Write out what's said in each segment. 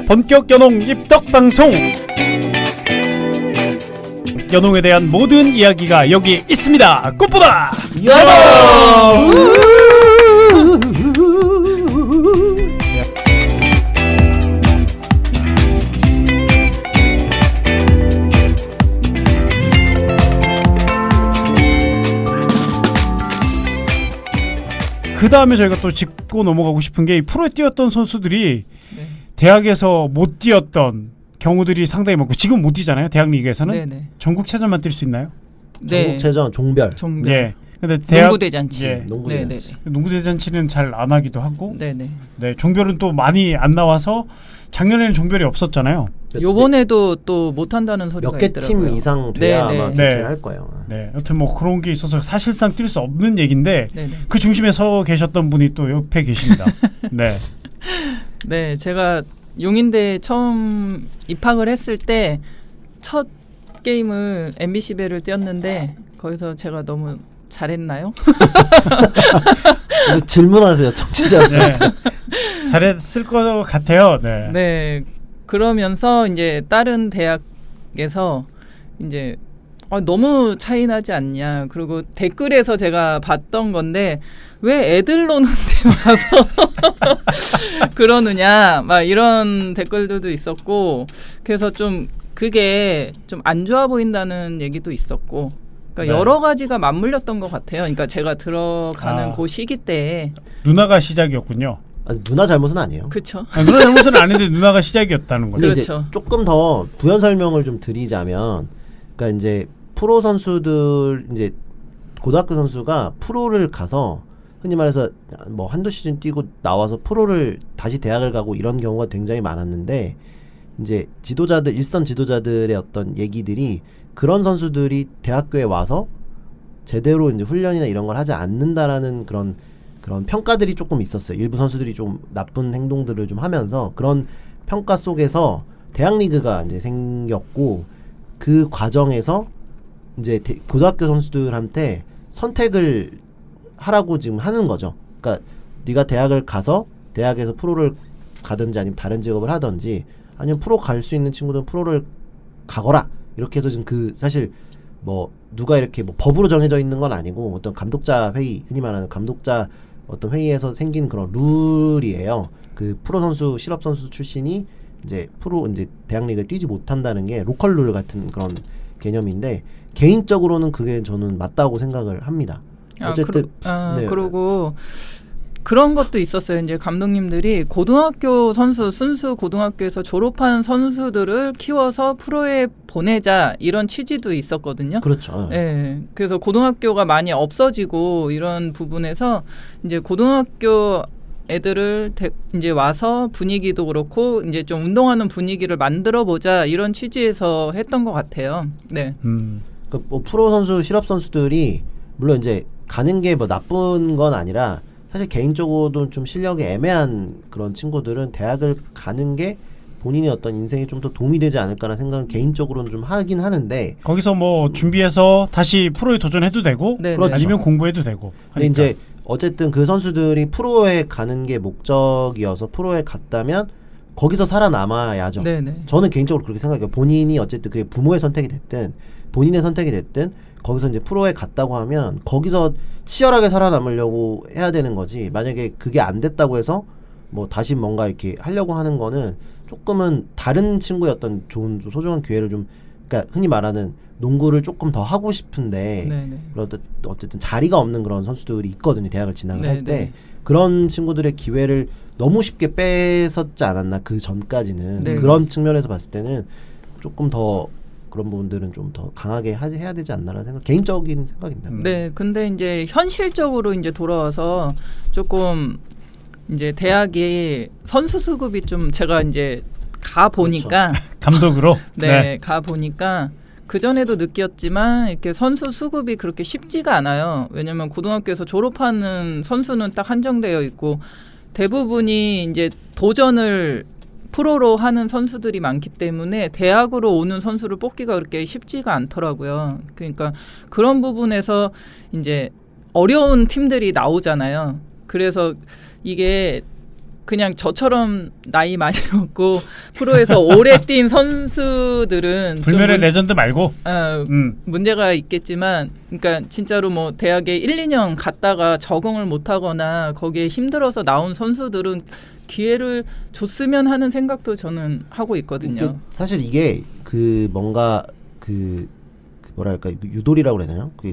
본격 연홍 입덕 방송. 연홍에 대한 모든 이야기가 여기 있습니다. 꽃보다 연홍. 그 다음에 저희가 또 짚고 넘어가고 싶은 게, 이 프로에 뛰었던 선수들이 대학에서 못 뛰었던 경우들이 상당히 많고, 지금 못 뛰잖아요. 대학 리그에서는. 네네. 전국체전만 뛸 수 있나요? 네. 전국체전 종별. 예. 근데 대학 농구대잔치. 예. 농구대잔치. 농구대잔치는 잘 안 하기도 하고. 네네. 네, 종별은 또 많이 안 나와서 작년에는 종별이 없었잖아요. 요번에도 또 못한다는 소리가 몇 개 있더라고요. 팀 이상 돼야 네네. 아마 네. 개최를 할 거예요. 네, 여튼 뭐 그런 게 있어서 사실상 뛸 수 없는 얘기인데, 네네. 그 중심에 서 계셨던 분이 또 옆에 계십니다. 네. 네, 제가 용인대 처음 입학을 했을 때 첫 게임을 MBC배를 뛰었는데, 거기서 제가 너무 잘했나요? 질문하세요, 청취자. 네. 잘했을 것 같아요. 네. 네. 그러면서 이제 다른 대학에서 이제 너무 차이 나지 않냐. 그리고 댓글에서 제가 봤던 건데, 왜 애들 노는데 와서 그러느냐, 막 이런 댓글들도 있었고, 그래서 좀 그게 좀 안 좋아 보인다는 얘기도 있었고, 그러니까 네. 여러 가지가 맞물렸던 것 같아요. 그러니까 제가 들어가는 아. 그 시기 때. 누나가 시작이었군요. 아니, 누나 잘못은 아니에요. 그렇죠. 누나 잘못은 아닌데 누나가 시작이었다는 거죠. 근데 그렇죠. 이제 조금 더 부연 설명을 좀 드리자면, 그러니까 이제 프로 선수들, 이제 고등학교 선수가 프로를 가서 흔히 말해서 뭐 한두 시즌 뛰고 나와서 프로를 다시 대학을 가고 이런 경우가 굉장히 많았는데, 이제 지도자들, 일선 지도자들의 어떤 얘기들이, 그런 선수들이 대학교에 와서 제대로 이제 훈련이나 이런 걸 하지 않는다라는 그런 평가들이 조금 있었어요. 일부 선수들이 좀 나쁜 행동들을 좀 하면서, 그런 평가 속에서 대학 리그가 이제 생겼고, 그 과정에서 이제 고등학교 선수들한테 선택을 하라고 지금 하는 거죠. 그러니까 네가 대학을 가서 대학에서 프로를 가든지 아니면 다른 직업을 하든지, 아니면 프로 갈 수 있는 친구들은 프로를 가거라, 이렇게 해서 지금 그 사실 뭐 누가 이렇게 뭐 법으로 정해져 있는 건 아니고, 어떤 감독자 회의, 흔히 말하는 감독자 어떤 회의에서 생긴 그런 룰이에요. 그 프로 선수, 실업 선수 출신이 이제 프로, 이제 대학 리그에 뛰지 못한다는 게 로컬 룰 같은 그런 개념인데, 개인적으로는 그게 저는 맞다고 생각을 합니다. 어쨌든 네. 그리고 그런 것도 있었어요. 이제 감독님들이 고등학교 선수, 순수 고등학교에서 졸업한 선수들을 키워서 프로에 보내자, 이런 취지도 있었거든요. 그렇죠. 네. 그래서 고등학교가 많이 없어지고 이런 부분에서 이제 고등학교 애들을 이제 와서 분위기도 그렇고 이제 좀 운동하는 분위기를 만들어 보자, 이런 취지에서 했던 것 같아요. 네. 그 뭐 프로 선수, 실업 선수들이 물론 이제 가는 게 뭐 나쁜 건 아니라, 사실 개인적으로도 좀 실력이 애매한 그런 친구들은 대학을 가는 게 본인의 어떤 인생에 좀 더 도움이 되지 않을까라는 생각은 개인적으로는 좀 하긴 하는데, 거기서 뭐 준비해서 다시 프로에 도전해도 되고, 네, 그렇죠. 아니면 공부해도 되고. 근데 하니까. 이제 어쨌든 그 선수들이 프로에 가는 게 목적이어서 프로에 갔다면 거기서 살아남아야죠. 네네. 저는 개인적으로 그렇게 생각해요. 본인이 어쨌든 그게 부모의 선택이 됐든 본인의 선택이 됐든, 거기서 이제 프로에 갔다고 하면 거기서 치열하게 살아남으려고 해야 되는 거지, 만약에 그게 안 됐다고 해서 뭐 다시 뭔가 이렇게 하려고 하는 거는 조금은 다른 친구의 어떤 좋은 소중한 기회를 좀, 그러니까 흔히 말하는 농구를 조금 더 하고 싶은데, 네네. 그런 어쨌든 자리가 없는 그런 선수들이 있거든요. 대학을 진학을 할 때. 네네. 그런 친구들의 기회를 너무 쉽게 뺏었지 않았나, 그 전까지는. 네. 그런 측면에서 봤을 때는 조금 더 그런 부분들은 좀 더 강하게 해야 되지 않나라는 생각, 개인적인 생각입니다. 네, 근데 이제 현실적으로 이제 돌아와서 조금 이제 대학이 선수 수급이 좀, 제가 이제 가 보니까 감독으로. 네, 가 보니까 그 전에도 느꼈지만 이렇게 선수 수급이 그렇게 쉽지가 않아요. 왜냐면 고등학교에서 졸업하는 선수는 딱 한정되어 있고, 대부분이 이제 도전을 프로로 하는 선수들이 많기 때문에 대학으로 오는 선수를 뽑기가 그렇게 쉽지가 않더라고요. 그러니까 그런 부분에서 이제 어려운 팀들이 나오잖아요. 그래서 이게 그냥 저처럼 나이 많이 먹고 프로에서 오래 뛴 선수들은 불멸의 좀 레전드 말고. 문제가 있겠지만, 그러니까 진짜로 뭐 대학에 1, 2년 갔다가 적응을 못하거나 거기에 힘들어서 나온 선수들은 기회를 줬으면 하는 생각도 저는 하고 있거든요. 사실 이게 그 뭔가 그 뭐랄까 유도리라고 그래야 되나? 그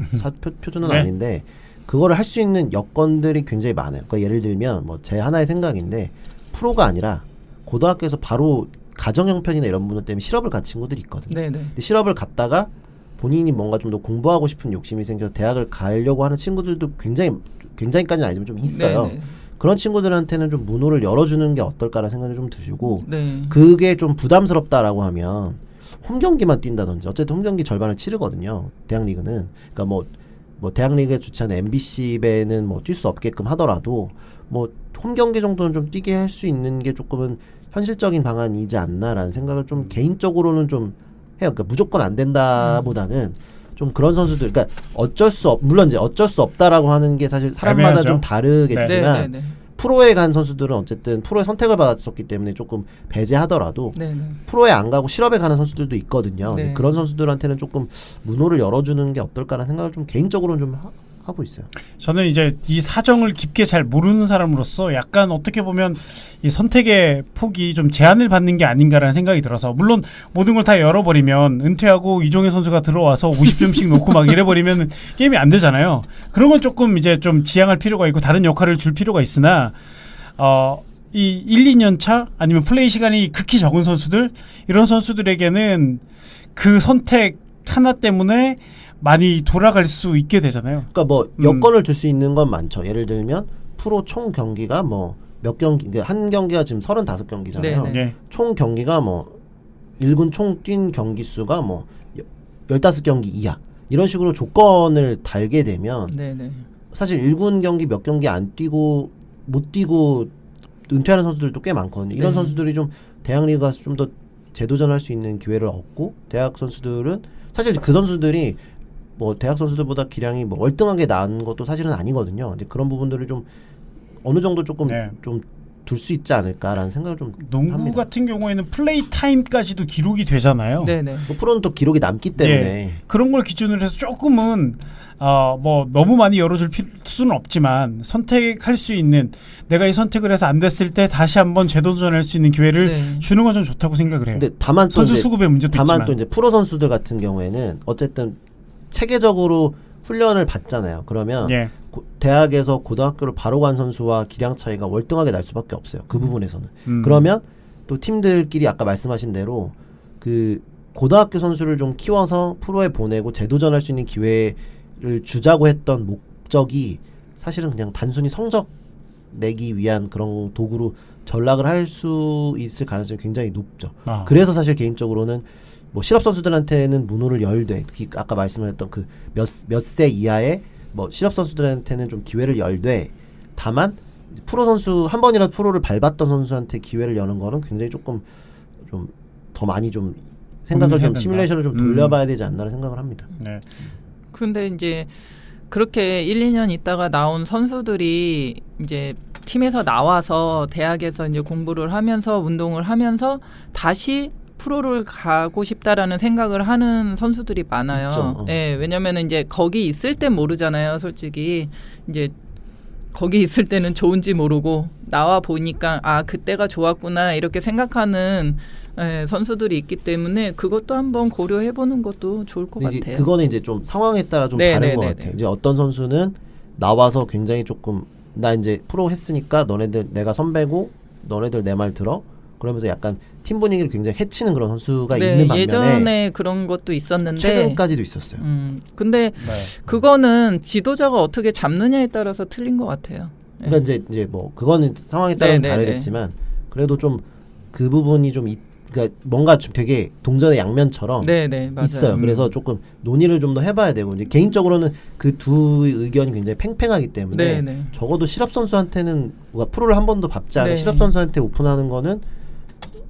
표준은 네. 아닌데 그거를 할 수 있는 여건들이 굉장히 많아요. 그러니까 예를 들면 뭐 제 하나의 생각인데 프로가 아니라 고등학교에서 바로 가정 형편이나 이런 분들 때문에 실업을 간 친구들이 있거든요. 네네. 근데 실업을 갔다가 본인이 뭔가 좀 더 공부하고 싶은 욕심이 생겨서 대학을 가려고 하는 친구들도 굉장히까지는 아니지만 좀 있어요. 네네. 그런 친구들한테는 좀 문호를 열어주는 게 어떨까라는 생각이 좀 들고 네. 그게 좀 부담스럽다라고 하면 홈 경기만 뛴다든지 어쨌든 홈 경기 절반을 치르거든요. 대학 리그는. 그러니까 뭐 대학 리그에 주최하는 MBC 배는 뭐 뛸 수 없게끔 하더라도 뭐 홈 경기 정도는 좀 뛰게 할 수 있는 게 조금은 현실적인 방안이지 않나라는 생각을 좀 개인적으로는 좀 해요. 그러니까 무조건 안 된다보다는 좀 그런 선수들, 그러니까 물론 이제 어쩔 수 없다라고 하는 게 사실 사람마다 애매하죠. 좀 다르겠지만 네네네. 프로에 간 선수들은 어쨌든 프로의 선택을 받았었기 때문에 조금 배제하더라도 네네. 프로에 안 가고 실업에 가는 선수들도 있거든요. 네. 그런 선수들한테는 조금 문호를 열어주는 게 어떨까라는 생각을 좀 개인적으로는 좀 하고 있어요. 저는 이제 이 사정을 깊게 잘 모르는 사람으로서 약간 어떻게 보면 이 선택의 폭이 좀 제한을 받는 게 아닌가라는 생각이 들어서, 물론 모든 걸 다 열어버리면 은퇴하고 이종혜 선수가 들어와서 50점씩 놓고 막 이래버리면 게임이 안 되잖아요. 그런 건 조금 이제 좀 지양할 필요가 있고 다른 역할을 줄 필요가 있으나 이 1, 2년 차 아니면 플레이 시간이 극히 적은 선수들, 이런 선수들에게는 그 선택 하나 때문에 많이 돌아갈 수 있게 되잖아요. 그러니까 뭐 여건을 줄 수 있는 건 많죠. 예를 들면 프로 총 경기가 뭐 몇 경기, 한 경기가 지금 35경기잖아요. 네네. 예. 총 경기가 뭐 1군 총 뛴 경기 수가 뭐 15경기 이하 이런 식으로 조건을 달게 되면 네네. 사실 1군 경기 몇 경기 안 뛰고 못 뛰고 은퇴하는 선수들도 꽤 많거든요. 이런 네. 선수들이 좀 대학 리그 가서 좀 더 재도전할 수 있는 기회를 얻고, 대학 선수들은 사실 그 선수들이 뭐 대학 선수들보다 기량이 뭐 월등하게 나은 것도 사실은 아니거든요. 근데 그런 부분들을 좀 어느 정도 조금 네. 좀 둘 수 있지 않을까라는 생각을 좀 농구 합니다. 같은 경우에는 플레이 타임까지도 기록이 되잖아요. 네네. 뭐 프로는 또 기록이 남기 때문에 그런 걸 기준으로 해서 조금은 뭐 너무 많이 열어줄 수는 없지만 선택할 수 있는, 내가 이 선택을 해서 안 됐을 때 다시 한번 재도전할 수 있는 기회를 네. 주는 건 좀 좋다고 생각을 해요. 근데 다만 또 선수 이제 수급의 문제도 다만 있지만. 또 이제 프로 선수들 같은 경우에는 어쨌든 체계적으로 훈련을 받잖아요. 그러면 예. 대학에서 고등학교를 바로 간 선수와 기량 차이가 월등하게 날 수밖에 없어요. 그 부분에서는. 음. 그러면 또 팀들끼리 아까 말씀하신 대로 그 고등학교 선수를 좀 키워서 프로에 보내고 재도전할 수 있는 기회를 주자고 했던 목적이 사실은 그냥 단순히 성적 내기 위한 그런 도구로 전락을 할 수 있을 가능성이 굉장히 높죠. 그래서 사실 개인적으로는 뭐 실업 선수들한테는 문호를 열되, 특히 아까 말씀하셨던 그 몇 세 이하의 뭐 실업 선수들한테는 좀 기회를 열되, 다만 프로 선수 한 번이라도 프로를 밟았던 선수한테 기회를 여는 거는 굉장히 조금 좀 더 많이 좀 생각을 고민해야 좀 된다. 시뮬레이션을 좀 돌려봐야 되지 않나라는 생각을 합니다. 네. 근데 이제 그렇게 1, 2년 있다가 나온 선수들이 이제 팀에서 나와서 대학에서 이제 공부를 하면서 운동을 하면서 다시 프로를 가고 싶다라는 생각을 하는 선수들이 많아요. 있죠. 예, 왜냐면은 이제 거기 있을 땐 모르잖아요, 솔직히. 이제 거기 있을 때는 좋은지 모르고 나와 보니까 아, 그때가 좋았구나 이렇게 생각하는 선수들이 있기 때문에 그것도 한번 고려해 보는 것도 좋을 것 근데 이제 같아요. 그거는 이제 좀 상황에 따라 좀 네, 다른 네, 것 네, 같아요. 네. 이제 어떤 선수는 나와서 굉장히 조금 나 이제 프로 했으니까 너네들 내가 선배고 너네들 내 말 들어, 그러면서 약간 팀 분위기를 굉장히 해치는 그런 선수가 네, 있는 반면에 예전에 그런 것도 있었는데 최근까지도 있었어요. 근데 네. 그거는 지도자가 어떻게 잡느냐에 따라서 틀린 것 같아요. 네. 그러니까 이제 뭐 그거는 상황에 따라 네, 네, 다르겠지만 그래도 좀 그 부분이 좀 그러니까 뭔가 좀 되게 동전의 양면처럼 네, 맞아요. 있어요. 그래서 조금 논의를 좀 더 해봐야 되고, 이제 개인적으로는 그 두 의견이 굉장히 팽팽하기 때문에 네. 적어도 실업 선수한테는 프로를 한 번도 밟지 않은 네. 실업 선수한테 오픈하는 거는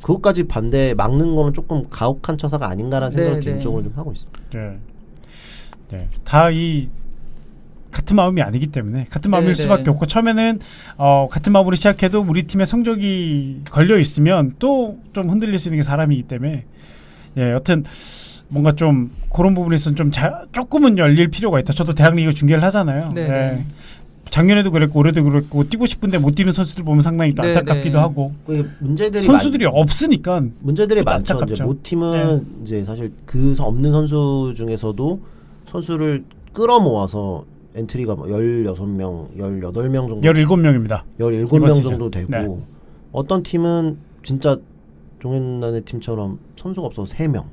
그것까지 반대 막는 거는 조금 가혹한 처사가 아닌가라는 생각을 네, 개인적으로 네. 좀 하고 있습니다. 네. 네. 다 이 같은 마음이 아니기 때문에 같은 마음일 네, 수밖에 네. 없고 처음에는 같은 마음으로 시작해도 우리 팀의 성적이 걸려 있으면 또 좀 흔들릴 수 있는 게 사람이기 때문에 예, 여튼 뭔가 좀 그런 부분에서는 좀 조금은 열릴 필요가 있다. 저도 대학 리그 중계를 하잖아요. 네, 예. 네. 작년에도 그랬고 올해도 그랬고 뛰고 싶은데 못 뛰는 선수들 보면 상당히 또 네, 안타깝기도 네. 하고 그 문제들이 선수들이 없으니까 문제들이 또 많죠. 이제 안타깝죠. 모 팀은 이제 사실 그 없는 선수 중에서도 선수를 끌어모아서 엔트리가 뭐 16명, 18명 정도 17명입니다. 17명 이번 시즌. 정도 되고 네. 어떤 팀은 진짜 종현단의 팀처럼 선수가 없어서 3명.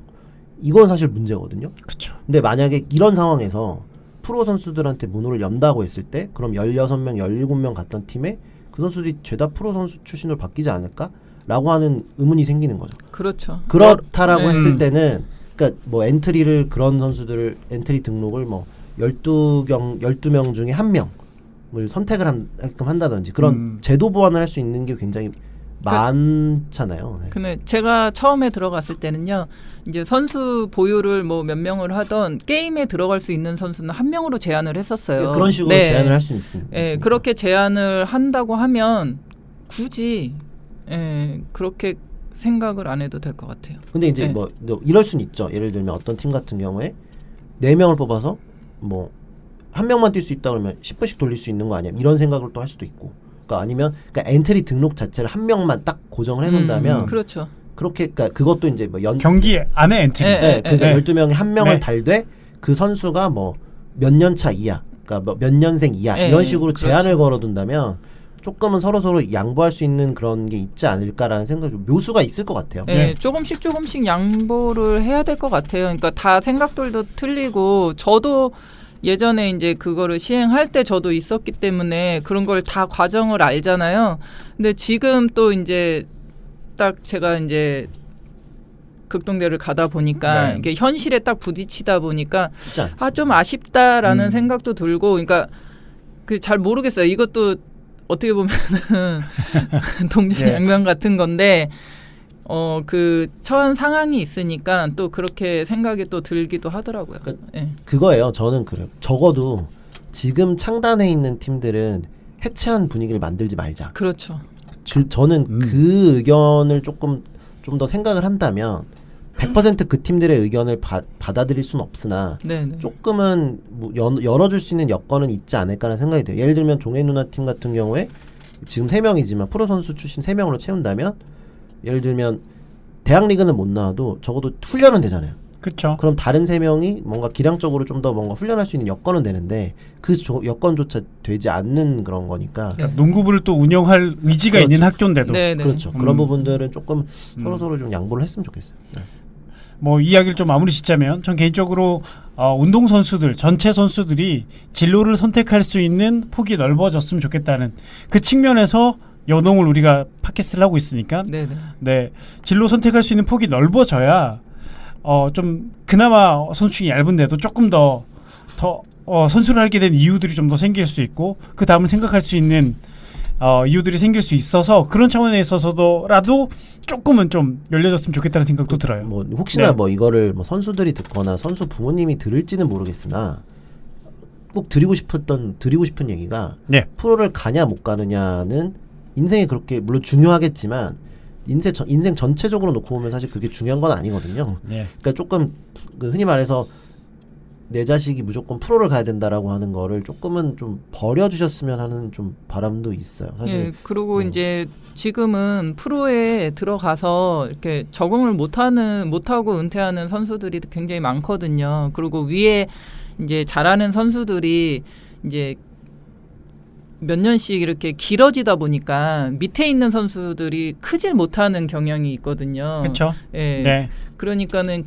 이건 사실 문제거든요. 그렇죠. 근데 만약에 이런 상황에서 프로 선수들한테 문호를 연다고 했을 때 그럼 16명, 17명 갔던 팀에 그 선수들이 죄다 프로 선수 출신으로 바뀌지 않을까? 라고 하는 의문이 생기는 거죠. 그렇죠. 그렇다라고 네. 했을 때는 그러니까 뭐 엔트리를 그런 선수들을 엔트리 등록을 뭐 12명 중에 1명을 선택을 하게끔 한다든지 그런 제도 보완을 할 수 있는 게 굉장히 많잖아요. 네. 근데 제가 처음에 들어갔을 때는요. 이제 선수 보유를 뭐 몇 명을 하던 게임에 들어갈 수 있는 선수는 한 명으로 제한을 했었어요. 그런 식으로 네. 제한을 할 수는 있습니다. 예, 그렇게 제한을 한다고 하면 굳이 그렇게 생각을 안 해도 될 것 같아요. 근데 이제 네. 뭐 이럴 수는 있죠. 예를 들면 어떤 팀 같은 경우에 4명을 뽑아서 뭐 한 명만 뛸 수 있다 그러면 10분씩 돌릴 수 있는 거 아니야? 이런 생각을 또 할 수도 있고. 그러니까 아니면 그러니까 엔트리 등록 자체를 한 명만 딱 고정을 해놓는다면 그렇죠. 그렇게 그러니까 그것도 이제 뭐 경기 안에 엔트리. 네. 그러니까 네. 12명에 한 명을 네. 달되 그 선수가 뭐 몇 년 차 이하, 그러니까 뭐 몇 년생 이하 네, 이런 식으로 그렇죠. 제한을 걸어둔다면 조금은 서로 양보할 수 있는 그런 게 있지 않을까라는 생각이 묘수가 있을 것 같아요. 예, 네. 조금씩 양보를 해야 될 것 같아요. 그러니까 다 생각들도 틀리고 저도 예전에 이제 그거를 시행할 때 저도 있었기 때문에 그런 걸 다 과정을 알잖아요. 근데 지금 또 이제 딱 제가 이제 극동대를 가다 보니까 네. 이게 현실에 딱 부딪히다 보니까 쉽지 않죠. 좀 아쉽다라는 생각도 들고, 그러니까 그 잘 모르겠어요. 이것도 어떻게 보면은 동전양면 같은 건데 그 처한 상황이 있으니까 또 그렇게 생각이 또 들기도 하더라고요. 예. 그거예요. 저는 그래요. 적어도 지금 창단해 있는 팀들은 해체한 분위기를 만들지 말자. 그렇죠. 저는 그 의견을 조금 좀 더 생각을 한다면 100% 그 팀들의 의견을 받아들일 수는 없으나 네네. 조금은 뭐 열어줄 수 있는 여건은 있지 않을까라는 생각이 돼요. 예를 들면 종혜 누나 팀 같은 경우에 지금 3명이지만 프로 선수 출신 3명으로 채운다면 예를 들면 대학 리그는 못 나와도 적어도 훈련은 되잖아요. 그렇죠. 그럼 다른 3명이 뭔가 기량적으로 좀 더 뭔가 훈련할 수 있는 여건은 되는데 그 여건조차 되지 않는 그런 거니까 네. 농구부를 또 운영할 의지가 그렇죠. 있는 학교인데도 네네. 그렇죠. 그런 부분들은 조금 서로 좀 양보를 했으면 좋겠어요. 네. 뭐 이야기를 좀 마무리 짓자면 전 개인적으로 운동 선수들 전체 선수들이 진로를 선택할 수 있는 폭이 넓어졌으면 좋겠다는 그 측면에서 여동을 우리가 팟캐스트를 하고 있으니까 네네. 네 진로 선택할 수 있는 폭이 넓어져야 좀 그나마 선수층이 얇은데도 조금 더 선수를 하게 된 이유들이 좀 더 생길 수 있고 그 다음을 생각할 수 있는 이유들이 생길 수 있어서 그런 차원에 있어서도라도 조금은 좀 열려졌으면 좋겠다는 생각도 들어요. 뭐 혹시나 네. 뭐 이거를 뭐 선수들이 듣거나 선수 부모님이 들을지는 모르겠으나 꼭 드리고 싶은 얘기가 네. 프로를 가냐 못 가느냐는 인생에 그렇게 물론 중요하겠지만 인생 전체적으로 놓고 보면 사실 그게 중요한 건 아니거든요. 네. 그러니까 조금 그 흔히 말해서 내 자식이 무조건 프로를 가야 된다라고 하는 거를 조금은 좀 버려주셨으면 하는 좀 바람도 있어요. 사실 예, 그리고 이제 지금은 프로에 들어가서 이렇게 적응을 못하고 은퇴하는 선수들이 굉장히 많거든요. 그리고 위에 이제 잘하는 선수들이 이제 몇 년씩 이렇게 길어지다 보니까 밑에 있는 선수들이 크질 못하는 경향이 있거든요. 그렇죠. 예. 네. 그러니까는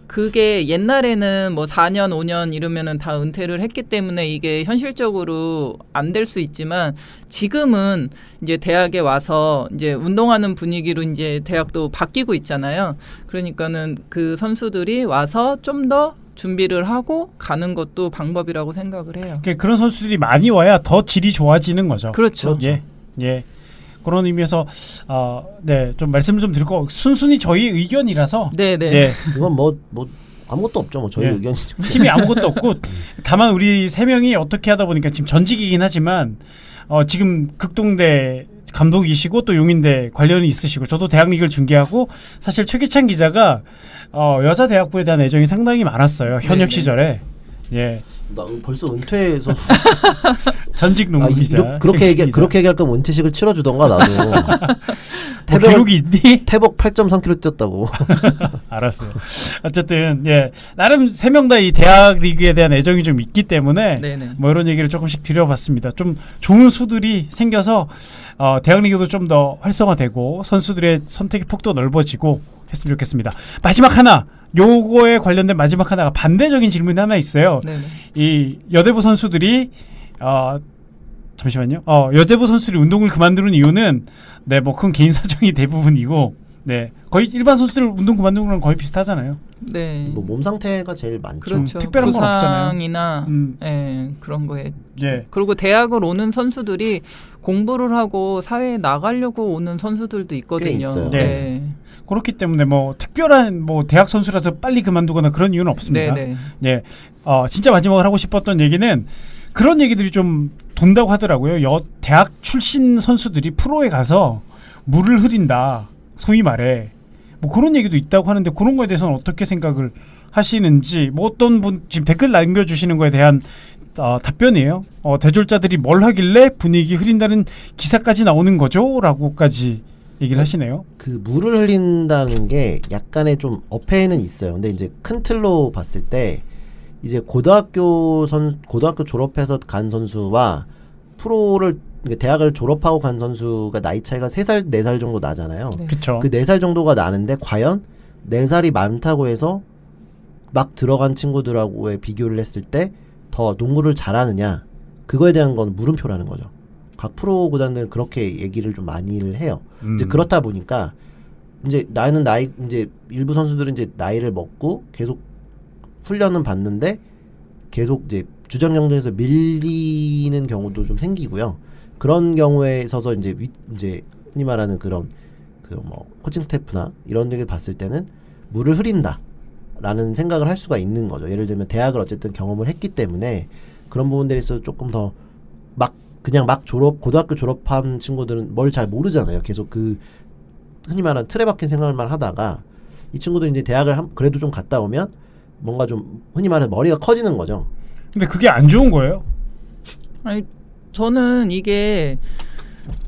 그게 옛날에는 뭐 4년, 5년 이러면은 다 은퇴를 했기 때문에 이게 현실적으로 안 될 수 있지만 지금은 이제 대학에 와서 이제 운동하는 분위기로 이제 대학도 바뀌고 있잖아요. 그러니까는 그 선수들이 와서 좀 더 준비를 하고 가는 것도 방법이라고 생각을 해요. 그러니까 그런 선수들이 많이 와야 더 질이 좋아지는 거죠. 그렇죠. 예. 예. 그런 의미에서 네, 좀 말씀을 좀 드리고 순순히 저희 의견이라서 네네. 예. 이건 뭐 아무것도 없죠. 뭐 저희 예. 의견이죠. 팀이 아무것도 없고 다만 우리 세 명이 어떻게 하다 보니까 지금 전직이긴 하지만 지금 극동대 감독이시고 또 용인대 관련이 있으시고 저도 대학 리그를 중계하고 사실 최기찬 기자가 여자 대학부에 대한 애정이 상당히 많았어요. 현역 네네. 시절에. 예. 나 벌써 은퇴해서 전직 농구 기자. 그렇게 얘기할 거면 은퇴식을 치러주던가 나도. 뭐 기록이 있니? 태복 8.3km 뛰었다고. 알았어요. 어쨌든 예 나름 세 명 다 이 대학 리그에 대한 애정이 좀 있기 때문에 네네. 뭐 이런 얘기를 조금씩 드려봤습니다. 좀 좋은 수들이 생겨서 대학 리그도 좀 더 활성화되고 선수들의 선택의 폭도 넓어지고 했으면 좋겠습니다. 마지막 하나 요거에 관련된 마지막 하나가 반대적인 질문이 하나 있어요. 네네. 이 여대부 선수들이 잠시만요. 여대부 선수들이 운동을 그만두는 이유는 네, 뭐 큰 개인 사정이 대부분이고 네. 거의 일반 선수들 운동 그만두는 거랑 거의 비슷하잖아요. 네. 뭐 몸 상태가 제일 많죠. 그렇죠. 특별한 건 없잖아요. 부상이나 예, 그런 거에. 예. 그리고 대학을 오는 선수들이 공부를 하고 사회에 나가려고 오는 선수들도 있거든요. 꽤 있어요. 네. 그렇기 때문에 뭐 특별한 뭐 대학 선수라서 빨리 그만두거나 그런 이유는 없습니다. 네네. 예. 진짜 마지막으로 하고 싶었던 얘기는 그런 얘기들이 좀 돈다고 하더라고요. 대학 출신 선수들이 프로에 가서 물을 흐린다. 소위 말해. 뭐 그런 얘기도 있다고 하는데 그런 거에 대해서는 어떻게 생각을 하시는지 뭐 어떤 분 지금 댓글 남겨주시는 거에 대한 답변이에요. 대졸자들이 뭘 하길래 분위기 흐린다는 기사까지 나오는 거죠? 라고까지 얘기를 하시네요. 그 물을 흘린다는 게 약간의 좀 어폐는 있어요. 근데 이제 큰 틀로 봤을 때 이제 고등학교 졸업해서 간 선수와 프로를 그러니까 대학을 졸업하고 간 선수가 나이 차이가 3살, 4살 정도 나잖아요. 네. 그렇죠. 그 4살 정도가 나는데 과연 4살이 많다고 해서 막 들어간 친구들하고의 비교를 했을 때 더 농구를 잘하느냐 그거에 대한 건 물음표라는 거죠. 각 프로 구단들은 그렇게 얘기를 좀 많이를 해요. 이제 그렇다 보니까 이제 이제 일부 선수들은 이제 나이를 먹고 계속 훈련은 받는데 계속 이제 주전 경쟁에서 밀리는 경우도 좀 생기고요. 그런 경우에 있어서 이제 흔히 말하는 그런 뭐 코칭 스태프나 이런 얘기를 봤을 때는 물을 흐린다라는 생각을 할 수가 있는 거죠. 예를 들면 대학을 어쨌든 경험을 했기 때문에 그런 부분들에 있어서 조금 더 그냥 고등학교 졸업한 친구들은 뭘 잘 모르잖아요. 계속 그 흔히 말하는 틀에 박힌 생활만 하다가 이 친구들 이제 대학을 그래도 좀 갔다 오면 뭔가 좀 흔히 말하는 머리가 커지는 거죠. 근데 그게 안 좋은 거예요? 아니 저는 이게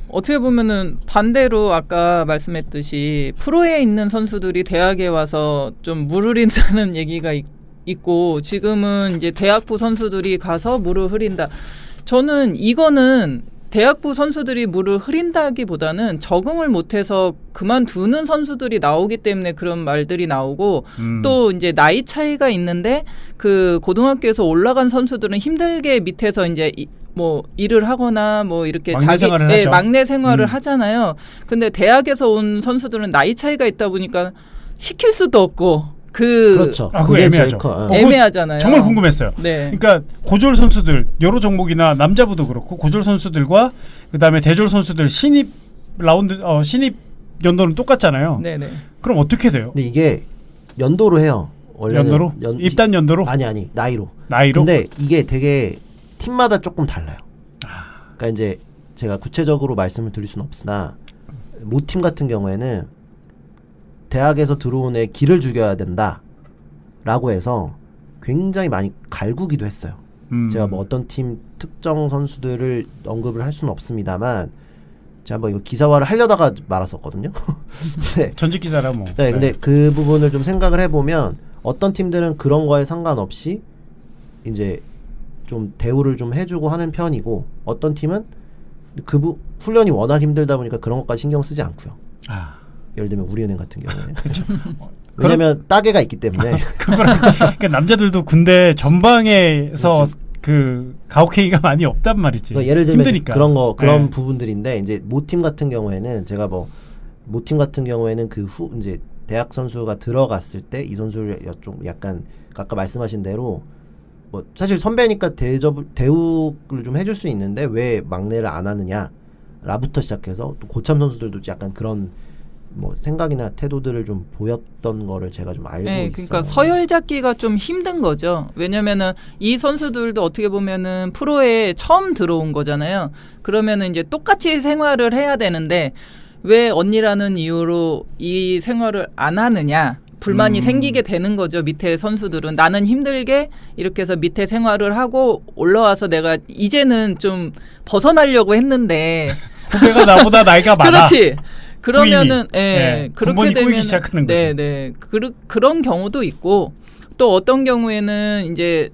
어떻게 보면은 반대로 아까 말씀했듯이 프로에 있는 선수들이 대학에 와서 좀 물을 흐린다는 얘기가 있고 지금은 이제 대학부 선수들이 가서 물을 흐린다. 저는 이거는 대학부 선수들이 물을 흐린다기보다는 적응을 못해서 그만두는 선수들이 나오기 때문에 그런 말들이 나오고 또 이제 나이 차이가 있는데 그 고등학교에서 올라간 선수들은 힘들게 밑에서 이제 뭐 일을 하거나 뭐 이렇게 막내 생활을 하죠. 막내 생활을 하잖아요. 근데 대학에서 온 선수들은 나이 차이가 있다 보니까 시킬 수도 없고 그렇죠. 그거 그게 애매하죠. 제일 커. 애매하잖아요. 정말 궁금했어요. 네. 그러니까 고졸 선수들 여러 종목이나 남자부도 그렇고 고졸 선수들과 그다음에 대졸 선수들 신입 연도는 똑같잖아요. 네네. 그럼 어떻게 돼요? 근데 이게 연도로 해요. 원래는 연도로? 입단 연도로? 아니 나이로. 나이로? 근데 이게 되게 팀마다 조금 달라요. 그러니까 이제 제가 구체적으로 말씀을 드릴 수는 없으나 모팀 같은 경우에는 대학에서 들어온 애 기를 죽여야 된다라고 해서 굉장히 많이 갈구기도 했어요. 제가 뭐 어떤 팀 특정 선수들을 언급을 할 수는 없습니다만 제가 한번 이거 기사화를 하려다가 말았었거든요. 네. 전직 기자라 뭐. 네, 근데 그 부분을 좀 생각을 해보면 어떤 팀들은 그런 거에 상관없이 이제 좀 대우를 좀 해주고 하는 편이고 어떤 팀은 훈련이 워낙 힘들다 보니까 그런 것까지 신경 쓰지 않고요. 예를 들면 우리은행 같은 경우에 왜냐면 따개가 있기 때문에 그러니까 남자들도 군대 전방에서 그 가혹행위가 많이 없단 말이지. 그러니까 예를 들면 힘드니까. 그런 네. 부분들인데 이제 모팀 같은 경우에는 제가 모팀 같은 경우에는 이제 대학 선수가 들어갔을 때 이 선수를 좀 약간 아까 말씀하신 대로 뭐 사실 선배니까 대우를 좀 해줄 수 있는데 왜 막내를 안 하느냐라부터 시작해서 또 고참 선수들도 약간 그런 뭐 생각이나 태도들을 좀 보였던 거를 제가 좀 알고 네, 있어요. 그러니까 서열 잡기가 좀 힘든 거죠. 왜냐면은 이 선수들도 어떻게 보면은 프로에 처음 들어온 거잖아요. 그러면은 이제 똑같이 생활을 해야 되는데 왜 언니라는 이유로 이 생활을 안 하느냐. 불만이 생기게 되는 거죠. 밑에 선수들은 나는 힘들게 이렇게 해서 밑에 생활을 하고 올라와서 내가 이제는 좀 벗어나려고 했는데 후배가 나보다 나이가 많아. 그렇지. 그러면은 부인이. 네, 그렇게 근본이 꼬이기 되면 시작하는 거죠. 네. 그런 경우도 있고 또 어떤 경우에는 이제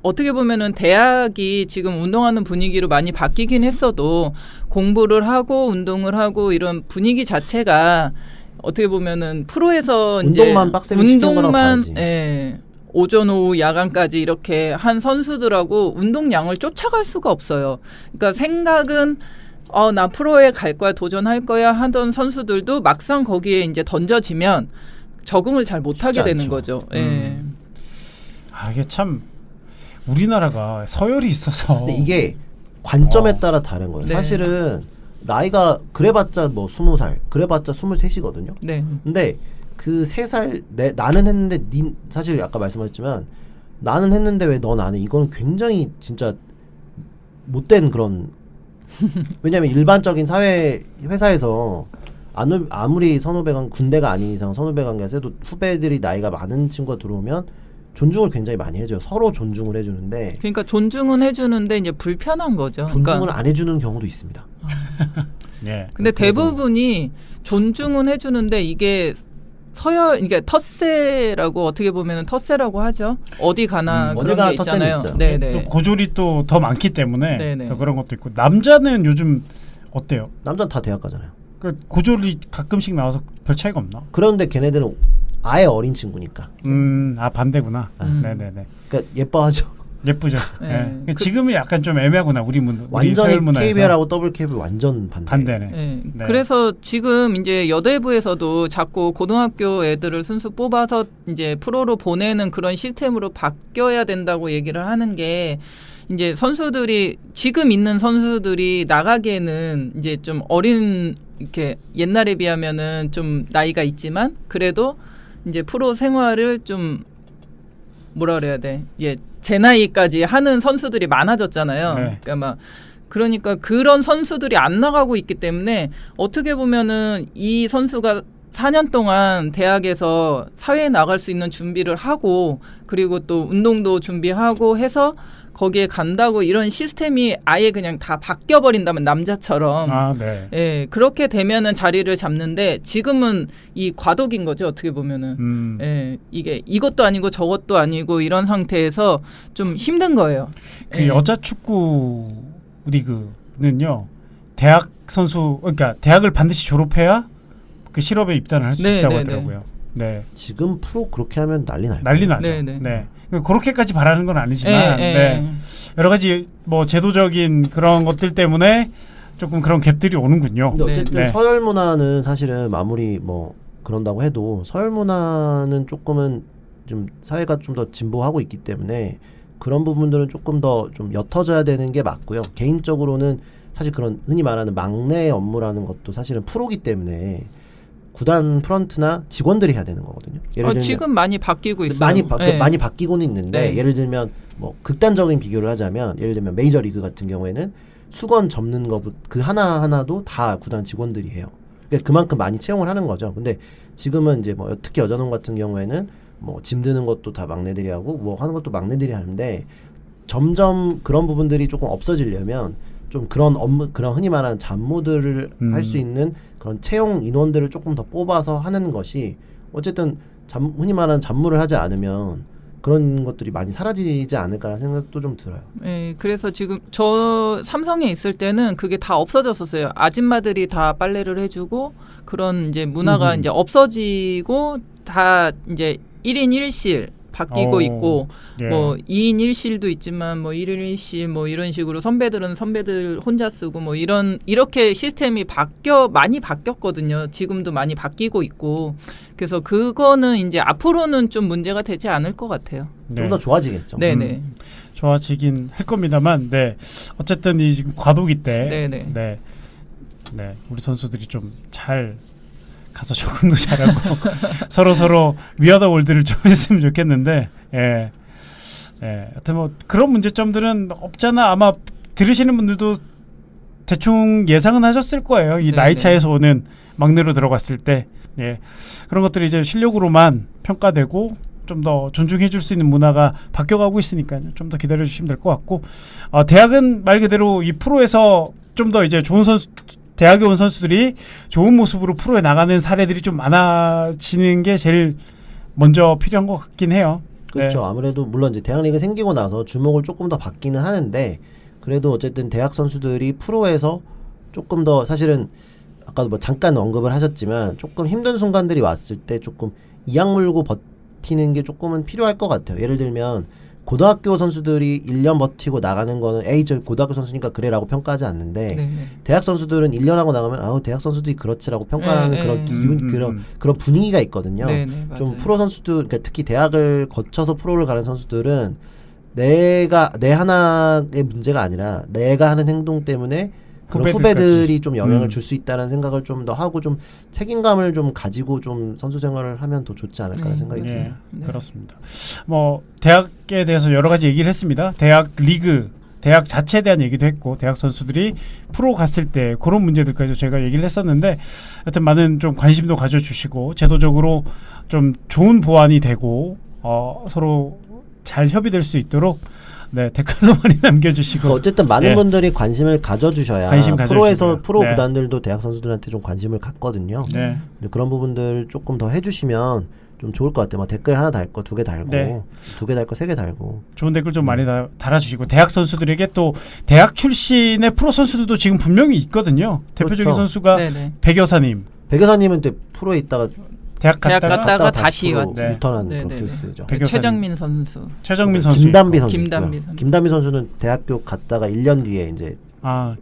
어떻게 보면은 대학이 지금 운동하는 분위기로 많이 바뀌긴 했어도 공부를 하고 운동을 하고 이런 분위기 자체가 어떻게 보면은 프로에서 운동만 이제 빡세게 시키는 거랑 다르지. 오전 오후 야간까지 이렇게 한 선수들하고 운동량을 쫓아갈 수가 없어요. 그러니까 생각은 나 프로에 갈 거야, 도전할 거야 하던 선수들도 막상 거기에 이제 던져지면 적응을 잘 못하게 쉽지 되는 않죠. 거죠. 이게 참 우리나라가 서열이 있어서 근데 이게 관점에 따라 다른 거예요. 네. 사실은 나이가 그래봤자 뭐 20살, 그래봤자 23이거든요. 네. 근데 그 3살 나는 했는데 사실 아까 말씀하셨지만 나는 했는데 왜 넌 안 해? 이건 굉장히 진짜 못된 그런 왜냐면 일반적인 사회 회사에서 아무리 선후배관 군대가 아닌 이상 선후배 관계에서 도 후배들이 나이가 많은 친구가 들어오면 존중을 굉장히 많이 해줘요. 서로 존중을 해주는데 그러니까 존중은 해주는데 이제 불편한 거죠. 존중을 그러니까 안 해주는 경우도 있습니다. 네. 근데 그래서- 대부분이 존중은 해주는데 이게 이게 텃세라고 어떻게 보면은 텃세라고 하죠. 어디 가나 어디 그런 가나 게 텃세는 있잖아요. 있어요. 네네. 또 고졸이 또 더 많기 때문에 네네. 더 그런 것도 있고 남자는 요즘 어때요? 남자는 다 대학 가잖아요. 그 고졸이 가끔씩 나와서 별 차이가 없나? 그런데 걔네들은 아예 어린 친구니까. 반대구나. 음. 네네네. 그러니까 예뻐하죠. 예쁘죠. 네. 네. 지금은 약간 좀 애매하구나 우리 완전히 서열 문화에서. KBL하고 WKB 완전 반대네. 네. 네. 그래서 지금 이제 여대부에서도 자꾸 고등학교 애들을 순수 뽑아서 이제 프로로 보내는 그런 시스템으로 바뀌어야 된다고 얘기를 하는 게 이제 선수들이 지금 있는 선수들이 나가기에는 이제 좀 어린 이렇게 옛날에 비하면은 좀 나이가 있지만 그래도 이제 프로 생활을 좀 뭐라 그래야 돼? 이제 제 나이까지 하는 선수들이 많아졌잖아요. 네. 그러니까 그런 선수들이 안 나가고 있기 때문에 어떻게 보면은 이 선수가 4년 동안 대학에서 사회에 나갈 수 있는 준비를 하고 그리고 또 운동도 준비하고 해서 거기에 간다고 이런 시스템이 아예 그냥 다 바뀌어 버린다면 남자처럼 네. 예, 그렇게 되면은 자리를 잡는데 지금은 이 과도기인 거죠. 어떻게 보면은. 예, 이게 이것도 아니고 저것도 아니고 이런 상태에서 좀 힘든 거예요. 그 여자 축구 리그는요. 대학 선수 그러니까 대학을 반드시 졸업해야 그 실업에 입단을 할 수 네, 있다고 네, 하더라고요. 네. 지금 프로 그렇게 하면 난리 나요. 난리 나죠. 네, 네. 네. 그렇게까지 바라는 건 아니지만 네. 여러 가지 뭐 제도적인 그런 것들 때문에 조금 그런 갭들이 오는군요. 근데 어쨌든 네. 서열 문화는 사실은 아무리 뭐 그런다고 해도 서열 문화는 조금은 좀 사회가 좀 더 진보하고 있기 때문에 그런 부분들은 조금 더 좀 옅어져야 되는 게 맞고요. 개인적으로는 사실 그런 흔히 말하는 막내 업무라는 것도 사실은 프로기 때문에 구단 프런트나 직원들이 해야 되는 거거든요. 예를 들면 지금 많이 바뀌고 있어요. 많이 바뀌고는 있는데 네. 예를 들면 뭐 극단적인 비교를 하자면 예를 들면 메이저 리그 같은 경우에는 수건 접는 거 그 하나 하나도 다 구단 직원들이 해요. 그러니까 그만큼 많이 채용을 하는 거죠. 근데 지금은 이제 뭐 특히 여자농 같은 경우에는 뭐 짐 드는 것도 다 막내들이 하고 뭐 하는 것도 막내들이 하는데 점점 그런 부분들이 조금 없어지려면 좀 그런 업무 그런 흔히 말하는 잡무들을 할 수 있는 그런 채용 인원들을 조금 더 뽑아서 하는 것이 어쨌든 흔히 말하는 잡무를 하지 않으면 그런 것들이 많이 사라지지 않을까라는 생각도 좀 들어요. 네, 그래서 지금 저 삼성에 있을 때는 그게 다 없어졌었어요. 아줌마들이 다 빨래를 해주고 그런 이제 문화가 이제 없어지고 다 이제 1인 1실 바뀌고 있고 예. 뭐 2인 1실도 있지만 뭐 1인 1실 뭐 이런 식으로 선배들은 선배들 혼자 쓰고 뭐 이렇게 시스템이 많이 바뀌었거든요. 지금도 많이 바뀌고 있고 그래서 그거는 이제 앞으로는 좀 문제가 되지 않을 것 같아요. 좀 더 좋아지겠죠. 네네. 좋아지긴 할 겁니다만, 네. 어쨌든 이 지금 과도기 때, 네네. 네, 우리 선수들이 좀 잘 가서 적응도 잘하고 서로 위아더 월드를 좀 했으면 좋겠는데 예. 예. 하여튼 뭐 그런 문제점들은 없잖아. 아마 들으시는 분들도 대충 예상은 하셨을 거예요. 이 네, 나이 네. 차에서 오는 막내로 들어갔을 때 예. 그런 것들이 이제 실력으로만 평가되고 좀 더 존중해 줄 수 있는 문화가 바뀌어가고 있으니까요. 좀 더 기다려 주시면 될 것 같고 대학은 말 그대로 이 프로에서 좀 더 이제 좋은 선수 대학에 온 선수들이 좋은 모습으로 프로에 나가는 사례들이 좀 많아지는 게 제일 먼저 필요한 것 같긴 해요. 그렇죠. 네. 아무래도 물론 이제 대학리그 생기고 나서 주목을 조금 더 받기는 하는데 그래도 어쨌든 대학 선수들이 프로에서 조금 더 사실은 아까도 뭐 잠깐 언급을 하셨지만 조금 힘든 순간들이 왔을 때 조금 이악 물고 버티는 게 조금은 필요할 것 같아요. 예를 들면 고등학교 선수들이 1년 버티고 나가는 거는 에이 저 고등학교 선수니까 그래라고 평가하지 않는데 네네. 대학 선수들은 1년 하고 나가면 아우 대학 선수들이 그렇지라고 평가하는 네, 그런 네. 기운 그런 분위기가 있거든요. 네네, 맞아요. 좀 프로 선수들 그러니까 특히 대학을 거쳐서 프로를 가는 선수들은 내가 내 하나의 문제가 아니라 내가 하는 행동 때문에 그런 후배들까지. 후배들이 좀 영향을 음. 줄 수 있다는 생각을 좀 더 하고 좀 책임감을 좀 가지고 좀 선수 생활을 하면 더 좋지 않을까라는 생각이 예, 듭니다. 네. 그렇습니다. 뭐 대학에 대해서 여러 가지 얘기를 했습니다. 대학 리그, 대학 자체에 대한 얘기도 했고, 대학 선수들이 프로 갔을 때 그런 문제들까지 저희가 얘기를 했었는데, 하여튼 많은 좀 관심도 가져주시고 제도적으로 좀 좋은 보완이 되고 서로 잘 협의될 수 있도록 네 댓글도 많이 남겨주시고. 어쨌든 많은 예. 분들이 관심을 가져주셔야 관심 가져주시고요. 프로 네. 구단들도 대학 선수들한테 좀 관심을 갖거든요. 네. 근데 그런 부분들 조금 더 해주시면 좀 좋을 것 같아요. 뭐 댓글 하나 달고 2개 달고 네. 2개 달고 3개 달고 좋은 댓글 좀 많이 달아주시고 대학 선수들에게 또 대학 출신의 프로 선수들도 지금 분명히 있거든요. 대표적인 그렇죠. 선수가 네네. 백여사님 백여사님은 또 프로에 있다가 대학 대학 갔다가 갔다가 다시 프로 왔죠. 네. 유턴한 네네네. 그런 케이스죠. 백여사님. 최정민 선수. 최정민 선수 김단비 있고. 선수 김단비 있고요. 선수. 김단비 선수는 대학교 갔다가 1년 뒤에 이제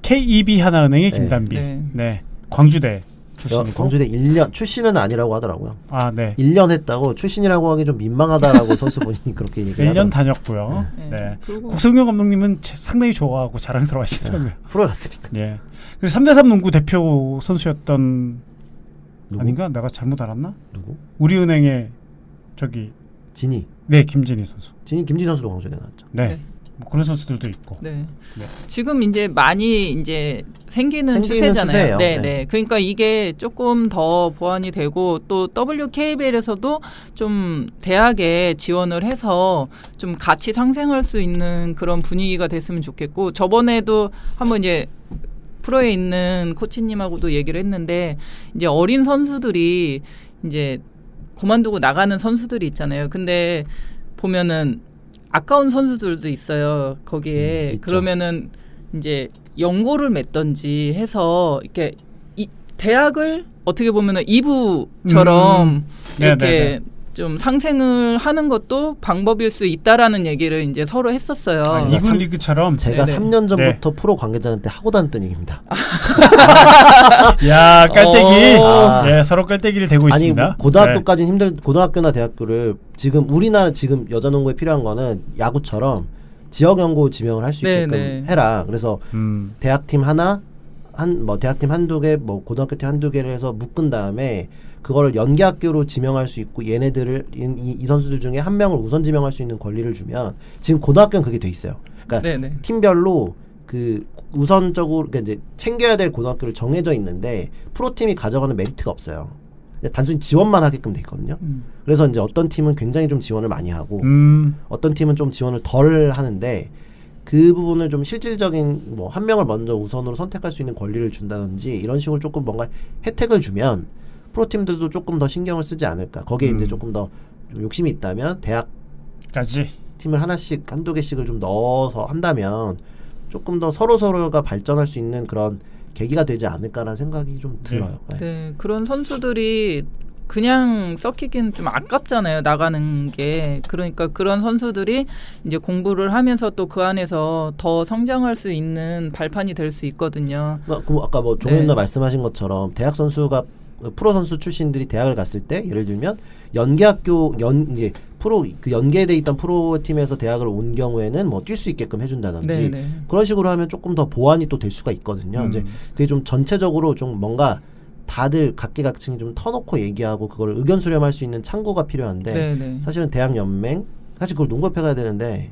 KEB 하나은행의 네. 김단비 네. 네 광주대 출신이고 광주대 1년 출신은 아니라고 하더라고요. 네 1년 했다고 출신이라고 하기 좀 민망하다라고 선수 본인이 그렇게 얘기를 1년 하더라고요. 다녔고요. 네. 네. 그리고 국성용 감독님은 상당히 좋아하고 자랑스러워하시더라고요. 프로에 갔으니까. 예. 그리고 3대3 농구 대표 선수였던 누구? 아닌가? 내가 잘못 알았나? 누구? 우리은행의 저기 진이. 네 김진희 선수. 김진희 선수도 광주대 나왔죠. 네. 네. 뭐 그런 선수들도 있고. 네. 네. 지금 이제 많이 이제 생기는 추세잖아요. 추세예요. 네, 네. 네. 그러니까 이게 조금 더 보완이 되고 또 WKBL에서도 좀 대학에 지원을 해서 좀 같이 상생할 수 있는 그런 분위기가 됐으면 좋겠고 저번에도 한번 이제 프로에 있는 코치님하고도 얘기를 했는데 이제 어린 선수들이 이제 그만두고 나가는 선수들이 있잖아요. 근데 보면은 아까운 선수들도 있어요. 거기에 있죠. 그러면은 이제 연고를 맺던지 해서 이렇게 이 대학을 어떻게 보면은 2부처럼 이렇게 네네네. 좀 상생을 하는 것도 방법일 수 있다라는 얘기를 이제 서로 했었어요. 제가 2군 리그처럼 제가 네네. 3년 전부터 프로 관계자한테 하고 다녔던 얘기입니다. 야 깔때기 아. 예 서로 깔때기를 대고 아니 있습니다. 뭐 고등학교까지는 힘들 고등학교나 대학교를 지금 우리나라 지금 여자 농구에 필요한 거는 야구처럼 지역 연고 지명을 할 수 네, 있게끔 네. 해라. 그래서 대학팀 하나 뭐 대학팀 한두 개 뭐 고등학교팀 한두 개를 해서 묶은 다음에 그거를 연계학교로 지명할 수 있고 얘네들을 이 선수들 중에 한 명을 우선 지명할 수 있는 권리를 주면 지금 고등학교는 그게 돼 있어요. 그러니까 네네. 팀별로 그 우선적으로 그러니까 이제 챙겨야 될 고등학교를 정해져 있는데 프로팀이 가져가는 메리트가 없어요. 그냥 단순히 지원만 하게끔 돼 있거든요. 그래서 이제 어떤 팀은 굉장히 좀 지원을 많이 하고 어떤 팀은 좀 지원을 덜 하는데 그 부분을 좀 실질적인 뭐 한 명을 먼저 우선으로 선택할 수 있는 권리를 준다든지 이런 식으로 조금 뭔가 혜택을 주면 프로팀들도 조금 더 신경을 쓰지 않을까. 거기에 이제 조금 더 좀 욕심이 있다면 대학 까지 팀을 하나씩 한두 개씩을 좀 넣어서 한다면 조금 더 서로가 발전할 수 있는 그런 계기가 되지 않을까라는 생각이 좀 들어요. 네. 네, 그런 선수들이 그냥 썩히기는 좀 아깝잖아요. 나가는 게. 그러니까 그런 선수들이 이제 공부를 하면서 또 그 안에서 더 성장할 수 있는 발판이 될 수 있거든요. 아까 뭐 종현 누나 네. 말씀하신 것처럼 대학 선수가 프로 선수 출신들이 대학을 갔을 때 예를 들면 연계학교 이제 프로 그 연계돼 있던 프로 팀에서 대학을 온 경우에는 뭐 뛸 수 있게끔 해준다든지 네네. 그런 식으로 하면 조금 더 보완이 또 될 수가 있거든요. 이제 그게 좀 전체적으로 좀 뭔가 다들 각계각층이 좀 터놓고 얘기하고 그걸 의견 수렴할 수 있는 창구가 필요한데 네네. 사실은 대학 연맹 사실 그걸 농구협회 가야 되는데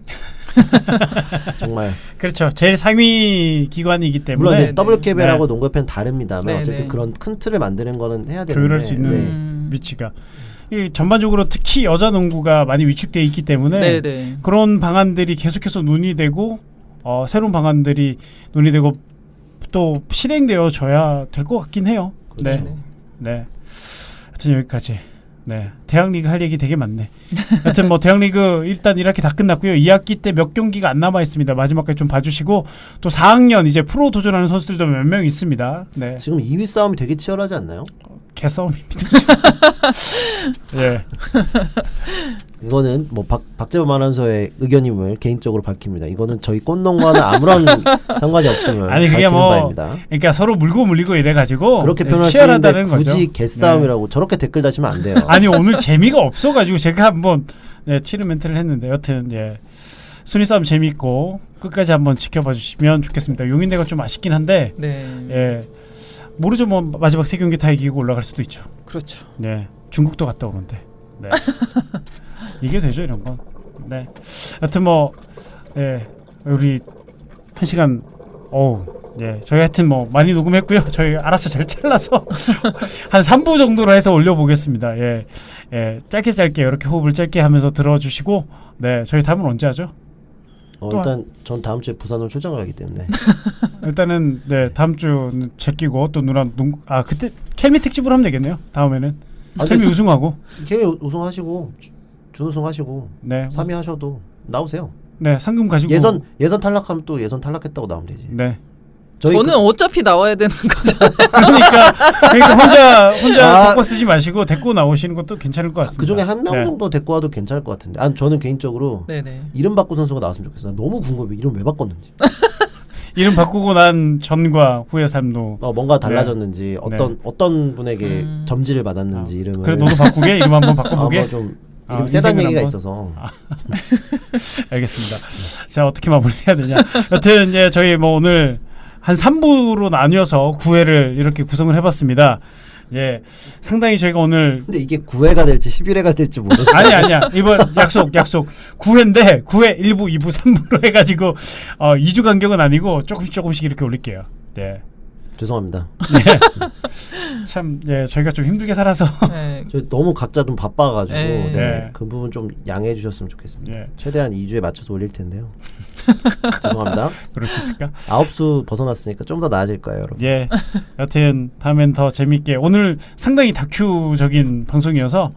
정말 그렇죠. 제일 상위 기관이기 때문에 물론 이제 네, WKBL하고 네. 농구협회는 다릅니다만 네, 어쨌든 네. 그런 큰 틀을 만드는 거는 해야 되는데 조율할 수 있는 네. 위치가 이 전반적으로 특히 여자 농구가 많이 위축돼 있기 때문에 네네. 그런 방안들이 계속해서 논의되고 새로운 방안들이 논의되고 또 실행되어져야 될 것 같긴 해요. 네. 네. 네. 하여튼 여기까지. 네. 대학리그 할 얘기 되게 많네. 하여튼 뭐 대학리그 일단 1학기 다 끝났고요. 2학기 때 몇 경기가 안 남아 있습니다. 마지막까지 좀 봐주시고 또 4학년 이제 프로 도전하는 선수들도 몇 명 있습니다. 네. 지금 2위 싸움이 되게 치열하지 않나요? 개싸움입니다. 예. 이거는 뭐 박재범 아나운서의 의견임을 개인적으로 밝힙니다. 이거는 저희 꽃농과는 아무런 상관이 없음을 아니 그게 밝히는 뭐 바입니다. 그러니까 서로 물고 물리고 이래 가지고 그렇게 표현할 수 치열하다는 있는데 굳이 거죠. 개싸움이라고 저렇게 댓글 다시면 안 돼요. 아니 오늘 재미가 없어가지고 제가 한번 치료 멘트를 했는데 여튼 순위 싸움 재밌고 끝까지 한번 지켜봐 주시면 좋겠습니다. 용인대가 좀 아쉽긴 한데 네. 예 모르죠 뭐 마지막 세 경기 다 이기고 올라갈 수도 있죠. 그렇죠. 네 중국도 갔다 오는데 네. 이게 되죠 이런 건. 네 여튼 뭐 우리 1시간 저희 하여튼 뭐 많이 녹음했고요. 저희 알아서 잘 잘라서 한 3부 정도로 해서 올려보겠습니다. 짧게 이렇게 호흡을 짧게 하면서 들어주시고 네 저희 다음은 언제 하죠? 일단 전 다음 주에 부산으로 출장 가기 때문에 일단은 네 다음 주는 제끼고 또 누나 그때 켈미 특집으로 하면 되겠네요. 다음에는 켈미 우승하고 켈미 우승하시고 준우승하시고 네 3위 하셔도 나오세요. 네 상금 가지고 예선 탈락하면 또 예선 탈락했다고 나오면 되지. 네 저는 어차피 나와야 되는 거잖아요. 그러니까 혼자 덕박 쓰지 마시고 데리고 나오시는 것도 괜찮을 것 같습니다. 그 중에 한 명 정도 데리고 와도 괜찮을 것 같은데. 저는 개인적으로 네네. 이름 바꾸 선수가 나왔으면 좋겠어요. 너무 궁금해. 이름 왜 바꿨는지. 이름 바꾸고 난 전과 후의 삶도 뭔가 달라졌는지 어떤 분에게 음. 점지를 받았는지 이름을. 그래 너도 바꾸게 이름 한번 바꿔보게. 좀 이름 세단 얘기가 있어서. 알겠습니다. 자 어떻게 마무리해야 되냐. 여튼 저희 뭐 오늘 한 3부로 나뉘어서 9회를 이렇게 구성을 해봤습니다. 상당히 저희가 오늘 근데 이게 9회가 될지 11회가 될지 모르겠어요. 아니야. 이번 약속 9회인데 9회 1부, 2부, 3부로 해가지고 2주 간격은 아니고 조금씩 이렇게 올릴게요. 네. 죄송합니다. 참 저희가 좀 힘들게 살아서 네. 저 너무 각자 좀 바빠가지고 네. 그 부분 좀 양해해 주셨으면 좋겠습니다. 네. 최대한 2주에 맞춰서 올릴 텐데요. 죄송합니다. 그럴 수 있을까? 9수 벗어났으니까 좀 더 나아질 거예요, 여러분. 여튼 다음엔 더 재밌게 오늘 상당히 다큐적인 방송이어서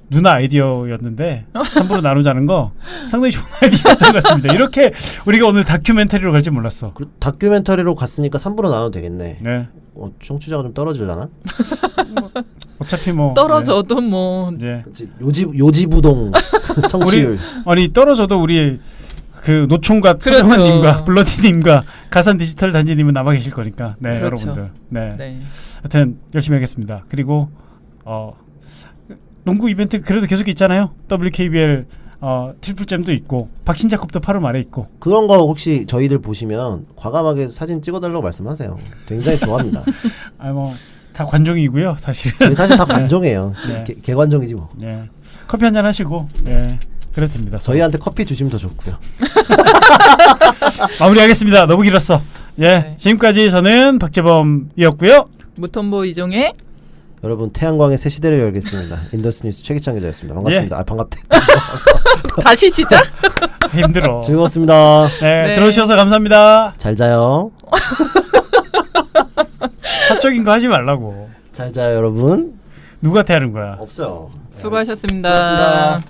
누나 아이디어였는데 3부로 나누자는 거 상당히 좋은 아이디어였던 것 같습니다. 이렇게 우리가 오늘 다큐멘터리로 갈지 몰랐어. 다큐멘터리로 갔으니까 3부로 나눠도 되겠네. 네. 청취자가 좀 떨어질라나? 어차피 뭐 떨어져도 뭐 그치, 요지부동 청취율. 아니 떨어져도 우리 그 노총각 그렇죠. 서정환님과 블러디님과 가산 디지털 단지님은 남아 계실 거니까 그렇죠. 여러분들 네. 하여튼 열심히 하겠습니다. 그리고 농구 이벤트 그래도 계속 있잖아요. WKBL 트리플잼도 있고 박신자컵도 8월 말에 있고 그런 거 혹시 저희들 보시면 과감하게 사진 찍어달라고 말씀하세요. 굉장히 좋아합니다. 뭐 다 관종이고요 사실은. 저희 사실 다 관종이에요. 네. 개관종이지 뭐. 커피 한잔 하시고 그래도 됩니다. 저희한테 커피 주시면 더 좋고요. 마무리하겠습니다. 너무 길었어. 지금까지 저는 박재범이었고요. 무톤보 이종의 여러분 태양광의 새 시대를 열겠습니다. 인더스 뉴스 최기찬 기자였습니다. 반갑습니다. 반갑다. 다시 시작? 힘들어. 즐거웠습니다. 네. 들어주셔서 감사합니다. 잘 자요. 사적인 거 하지 말라고. 잘 자요, 여러분. 누구한테 하는 거야? 없어요. 수고하셨습니다. 수고하셨습니다.